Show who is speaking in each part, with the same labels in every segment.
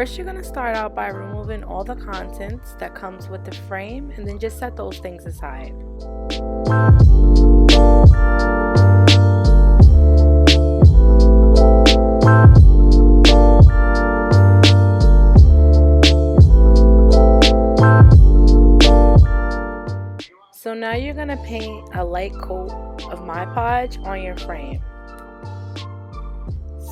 Speaker 1: first you're going to start out by removing all the contents that comes with the frame, and then just set those things aside. So now you're going to paint a light coat of Mod Podge on your frame.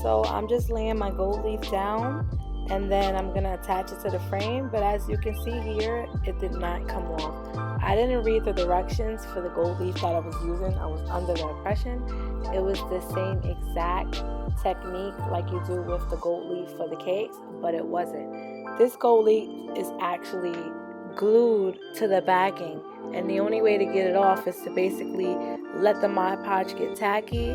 Speaker 1: So I'm just laying my gold leaf down, and then I'm going to attach it to the frame, but as you can see here, it did not come off. I didn't read the directions for the gold leaf that I was using. I was under the impression it was the same exact technique like you do with the gold leaf for the cakes, but it wasn't. This gold leaf is actually glued to the backing, and the only way to get it off is to basically let the Mod Podge get tacky,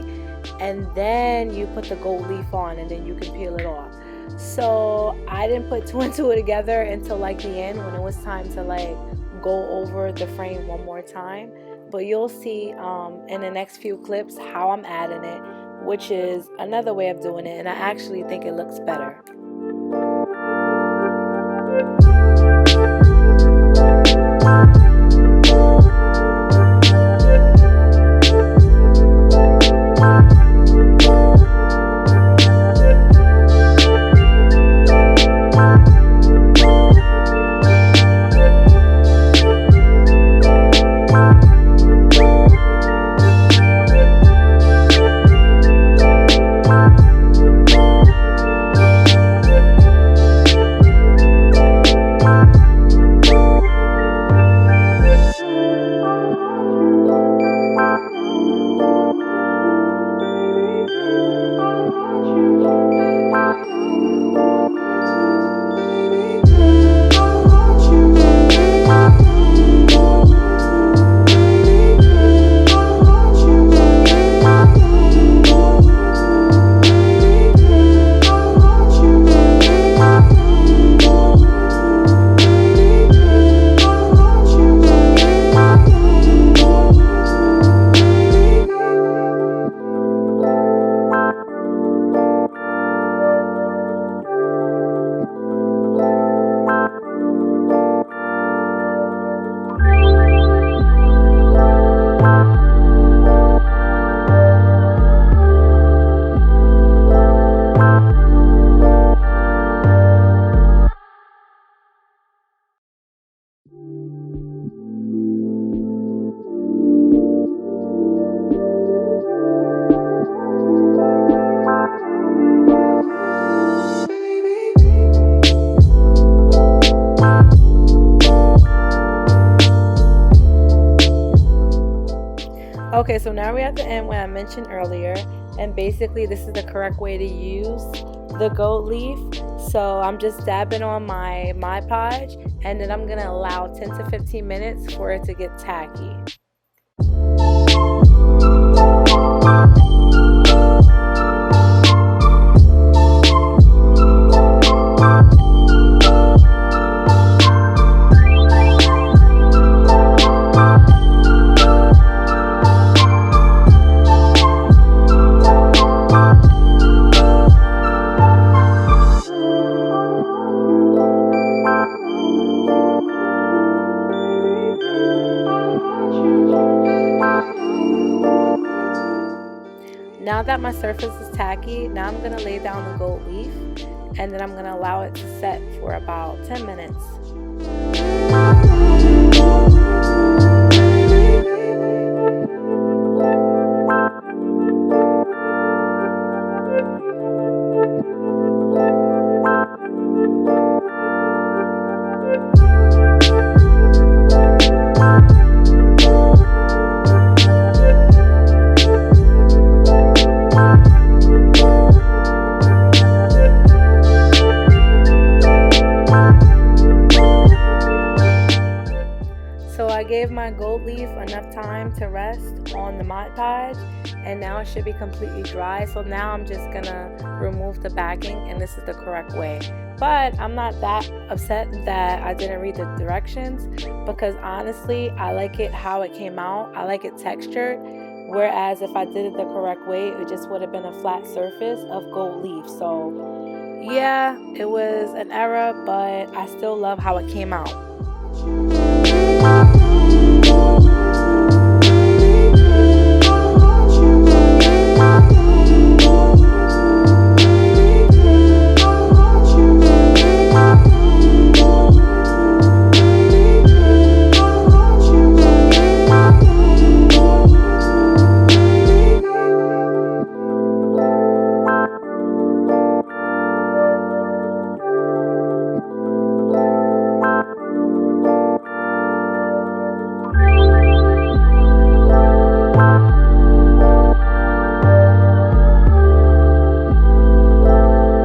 Speaker 1: and then you put the gold leaf on, and then you can peel it off. So I didn't put two and two together until like the end, when it was time to like go over the frame one more time. But you'll see in the next few clips how I'm adding it, which is another way of doing it, and I actually think it looks better. Okay, so now we're at the end where I mentioned earlier, and basically this is the correct way to use the gold leaf. So I'm just dabbing on my Mod Podge, and then I'm going to allow 10 to 15 minutes for it to get tacky. Now that my surface is tacky, now I'm going to lay down the gold leaf, and then I'm going to allow it to set for about 10 minutes. I gave my gold leaf enough time to rest on the Mod Podge, and now it should be completely dry. So now I'm just gonna remove the backing, and this is the correct way. But I'm not that upset that I didn't read the directions, because honestly I like it how it came out. I like it textured, whereas if I did it the correct way, it just would have been a flat surface of gold leaf. So Yeah, it was an error, but I still love how it came out.